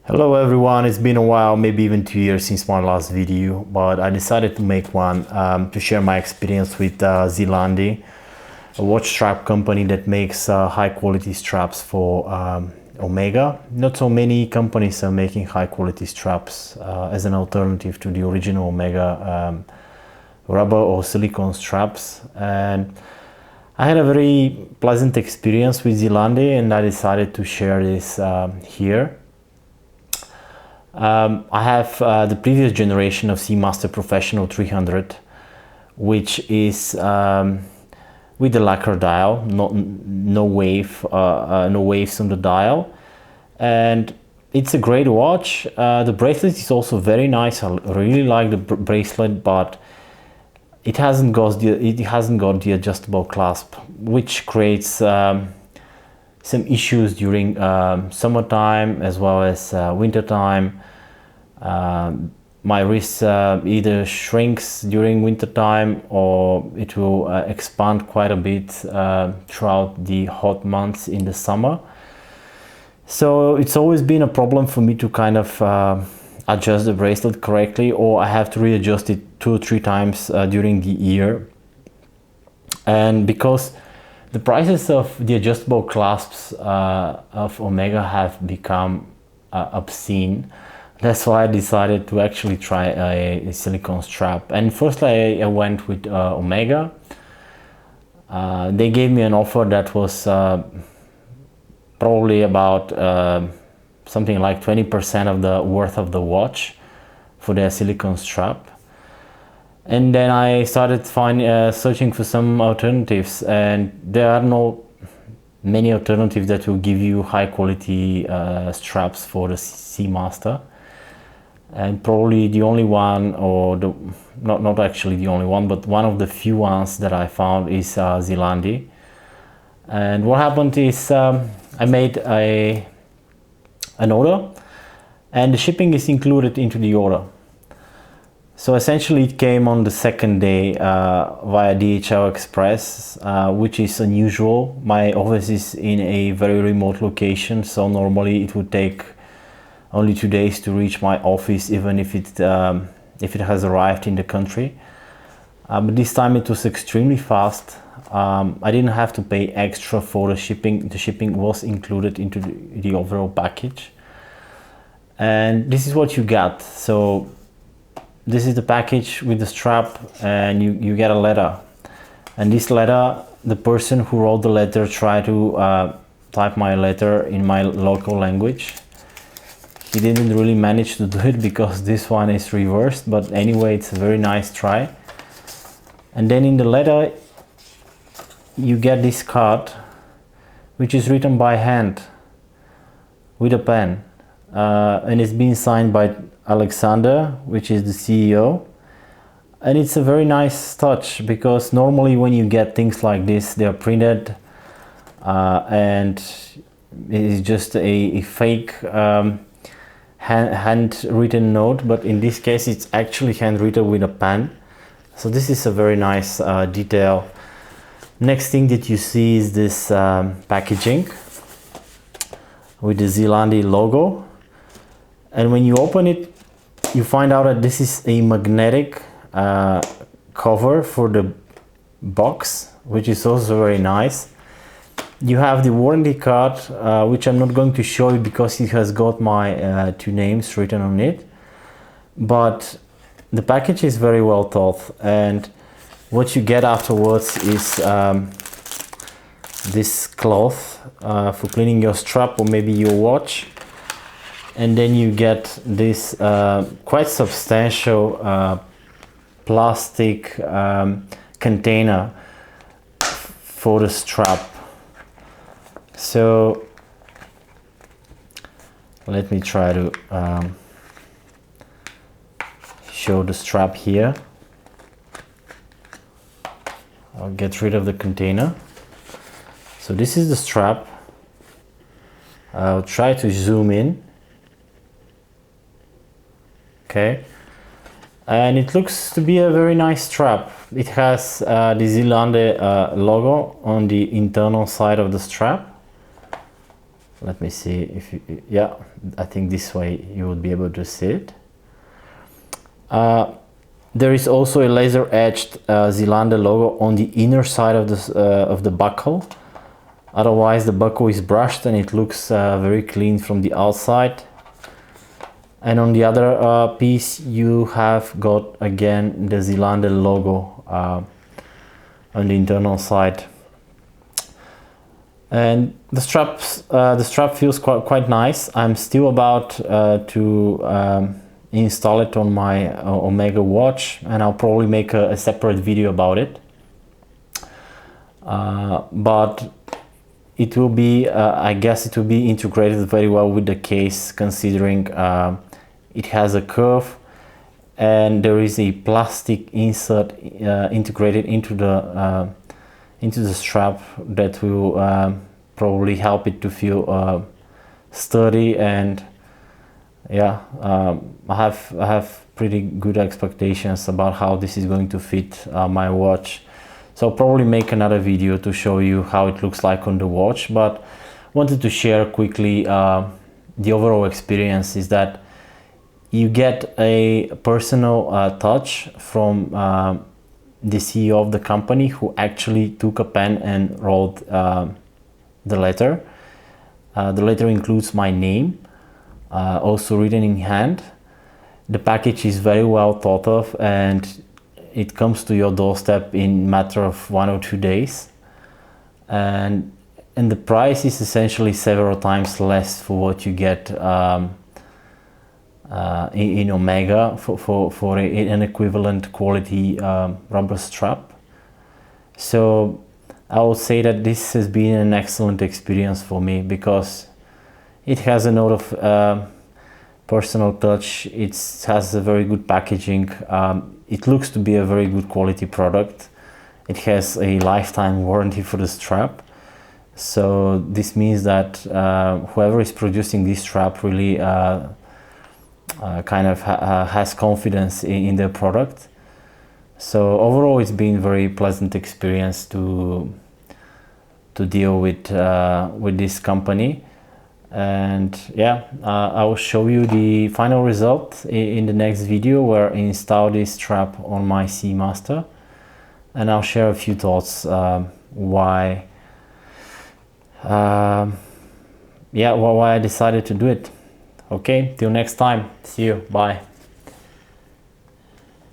Hello everyone, it's been a while, maybe even 2 years since my last video, but I decided to make one to share my experience with Zealande, a watch strap company that makes high quality straps for Omega. Not so many companies are making high quality straps as an alternative to the original Omega rubber or silicone straps. And I had a very pleasant experience with Zealande and I decided to share this here. I have the previous generation of Seamaster Professional 300, which is with the lacquer dial, no waves on the dial, and it's a great watch. The bracelet is also very nice. I really like the bracelet, but it hasn't got the adjustable clasp, which creates some issues during summertime as well as wintertime. My wrist either shrinks during wintertime or it will expand quite a bit throughout the hot months in the summer. So it's always been a problem for me to kind of adjust the bracelet correctly, or I have to readjust it 2 or 3 times during the year. And because the prices of the adjustable clasps of Omega have become obscene, that's why I decided to actually try a silicone strap. And firstly I went with Omega. They gave me an offer that was probably about something like 20% of the worth of the watch for their silicone strap. And then I started searching for some alternatives, and there are not many alternatives that will give you high quality straps for the Seamaster. And probably the only one, or not actually the only one, but one of the few ones that I found is Zealande. And what happened is I made an order, and the shipping is included into the order. So essentially it came on the second day via DHL Express, which is unusual. My office is in a very remote location, so normally it would take only 2 days to reach my office, even if it has arrived in the country. But this time it was extremely fast. I didn't have to pay extra for the shipping. The shipping was included into the overall package. And this is what you got. So this is the package with the strap, and you get a letter. And this letter, the person who wrote the letter tried to type my letter in my local language. He didn't really manage to do it because this one is reversed, but anyway, it's a very nice try. And then in the letter you get this card, which is written by hand with a pen, and it's been signed by Alexander, which is the CEO. And it's a very nice touch, because normally when you get things like this, they're printed and it is just a fake handwritten note, but in this case it's actually handwritten with a pen. So this is a very nice detail. Next thing that you see is this packaging with the Zealande logo, and when you open it you find out that this is a magnetic cover for the box, which is also very nice. You have the warranty card, which I'm not going to show you because it has got my 2 names written on it, but the package is very well thought, and what you get afterwards is this cloth for cleaning your strap or maybe your watch. And then you get this quite substantial plastic container for the strap. So let me try to show the strap here. I'll get rid of the container. So this is the strap. I'll try to zoom in. Okay, and it looks to be a very nice strap. It has the Zealande logo on the internal side of the strap, let me see if you, yeah, I think this way you will be able to see it. There is also a laser etched Zealande logo on the inner side of the buckle. Otherwise the buckle is brushed and it looks very clean from the outside. And on the other piece you have got again the Zealande logo on the internal side. And the strap feels quite nice. I'm still about to install it on my Omega watch, and I'll probably make a separate video about it. But it will be, I guess it will be integrated very well with the case, considering it has a curve and there is a plastic insert integrated into the strap that will probably help it to feel sturdy. And yeah, I have pretty good expectations about how this is going to fit my watch. So I'll probably make another video to show you how it looks like on the watch, but wanted to share quickly the overall experience is that you get a personal touch from the CEO of the company, who actually took a pen and wrote the letter. The letter includes my name, also written in hand. The package is very well thought of and it comes to your doorstep in a matter of 1 or 2 days. And the price is essentially several times less for what you get in Omega for an equivalent quality rubber strap. So I would say that this has been an excellent experience for me because it has a note of personal touch. It has a very good packaging. It looks to be a very good quality product. It has a lifetime warranty for the strap. So this means that whoever is producing this strap really kind of has confidence in their product. So overall it's been a very pleasant experience to deal with this company. And yeah, I will show you the final result in the next video where I install this strap on my Seamaster, and I'll share a few thoughts why I decided to do it. Okay, till next time, see you, bye.